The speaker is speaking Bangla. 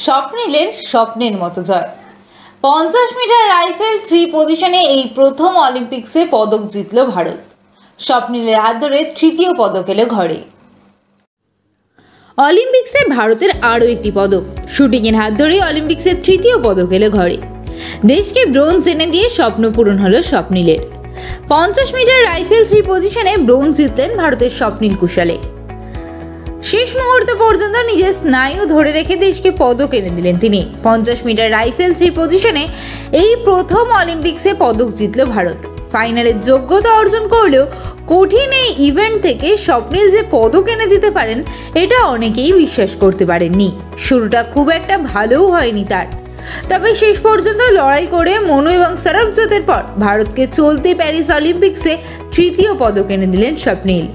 স্বপ্নিলের স্বপ্নের মতো জয়। 50 মিটার রাইফেল 3 পজিশনে এই প্রথম অলিম্পিক্সে পদক জিতল ভারত। স্বপ্নিলের হাত ধরে তৃতীয় পদক এলো ঘরে। অলিম্পিক্সে ভারতের আরও একটি পদক। শুটিংয়ের হাত ধরেই অলিম্পিক্সের তৃতীয় পদক এলো ঘরে। দেশকে ব্রোঞ্জ এনে দিয়ে স্বপ্ন পূরণ হলো স্বপ্নিলের। 50 মিটার রাইফেল 3 পজিশনে ব্রোঞ্জ জিতলেন ভারতের স্বপ্নিল কুশালে। শেষ মুহূর্ত পর্যন্ত নিজের স্নায়ু ধরে রেখে দেশকে পদক এনে দিলেন তিনি। 50 মিটার রাইফেল 3 পজিশনে এই প্রথম অলিম্পিক্সে পদক জিতল ভারত। ফাইনালের যোগ্যতা অর্জন করলেও কঠিন এই ইভেন্ট থেকে স্বপ্নিল যে পদক এনে দিতে পারেন এটা অনেকেই বিশ্বাস করতে পারেননি। শুরুটা খুব একটা ভালোও হয়নি তার, তবে শেষ পর্যন্ত লড়াই করে মনু এবং সরবজোতের পর ভারতকে চলতি প্যারিস অলিম্পিক্সে তৃতীয় পদক এনে দিলেন স্বপ্নিল।